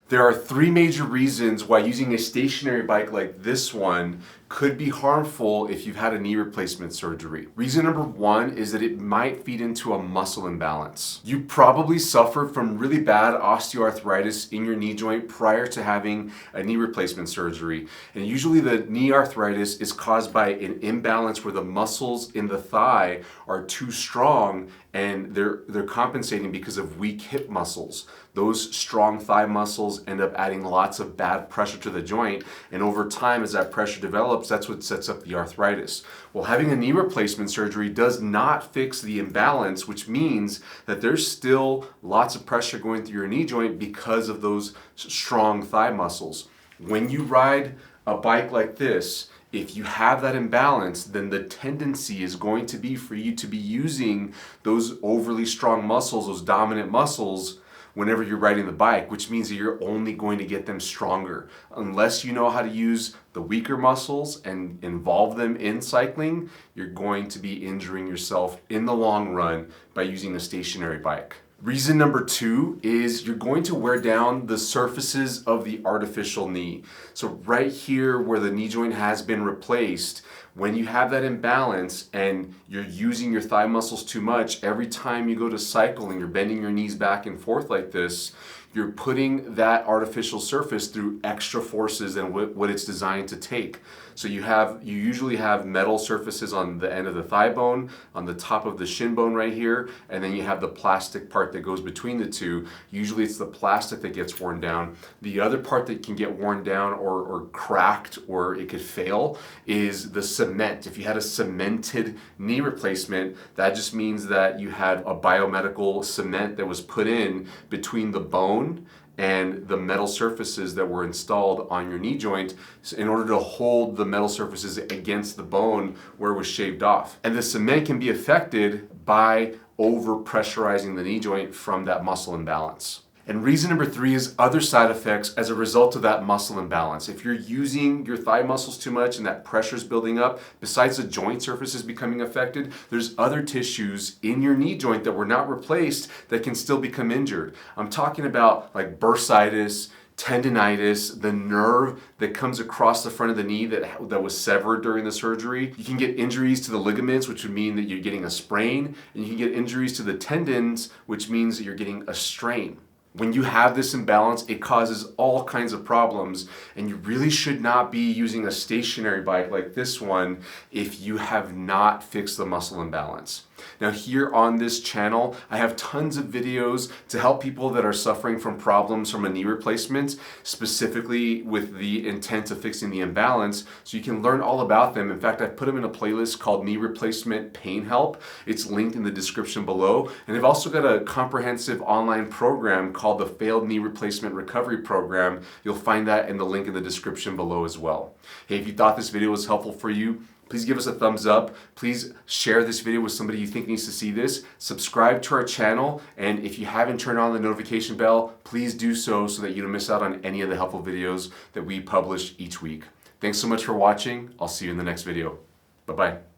There are three major reasons why using a stationary bike like this one could be harmful if you've had a knee replacement surgery. Reason number one is that it might feed into a muscle imbalance. You probably suffered from really bad osteoarthritis in your knee joint prior to having a knee replacement surgery. And usually the knee arthritis is caused by an imbalance where the muscles in the thigh are too strong and they're compensating because of weak hip muscles. Those strong thigh muscles end up adding lots of bad pressure to the joint, and over time as that pressure develops, that's what sets up the arthritis. Well, having a knee replacement surgery does not fix the imbalance, which means that there's still lots of pressure going through your knee joint because of those strong thigh muscles. When you ride a bike like this, if you have that imbalance, then the tendency is going to be for you to be using those overly strong muscles, those dominant muscles, whenever you're riding the bike, which means that you're only going to get them stronger. Unless you know how to use the weaker muscles and involve them in cycling, you're going to be injuring yourself in the long run by using a stationary bike. Reason number two is you're going to wear down the surfaces of the artificial knee. So right here where the knee joint has been replaced, when you have that imbalance and you're using your thigh muscles too much, every time you go to cycle and you're bending your knees back and forth like this, you're putting that artificial surface through extra forces than what it's designed to take. So you usually have metal surfaces on the end of the thigh bone, on the top of the shin bone right here, and then you have the plastic part that goes between the two. Usually it's the plastic that gets worn down. The other part that can get worn down or cracked or it could fail is the cement. If you had a cemented knee replacement, that just means that you had a biomedical cement that was put in between the bone and the metal surfaces that were installed on your knee joint in order to hold the metal surfaces against the bone where it was shaved off. And the cement can be affected by over pressurizing the knee joint from that muscle imbalance. And reason number three is other side effects as a result of that muscle imbalance. If you're using your thigh muscles too much and that pressure's building up, besides the joint surfaces becoming affected, there's other tissues in your knee joint that were not replaced that can still become injured. I'm talking about like bursitis, tendinitis, the nerve that comes across the front of the knee that was severed during the surgery. You can get injuries to the ligaments, which would mean that you're getting a sprain, and you can get injuries to the tendons, which means that you're getting a strain. When you have this imbalance, it causes all kinds of problems, and you really should not be using a stationary bike like this one if you have not fixed the muscle imbalance. Now here on this channel, I have tons of videos to help people that are suffering from problems from a knee replacement, specifically with the intent of fixing the imbalance, so you can learn all about them. In fact, I've put them in a playlist called Knee Replacement Pain Help. It's linked in the description below. And I've also got a comprehensive online program called the Failed Knee Replacement Recovery Program. You'll find that in the link in the description below as well. Hey, if you thought this video was helpful for you, please give us a thumbs up. Please share this video with somebody you think needs to see this. Subscribe to our channel, and if you haven't turned on the notification bell, please do so that you don't miss out on any of the helpful videos that we publish each week. Thanks so much for watching. I'll see you in the next video. Bye-bye.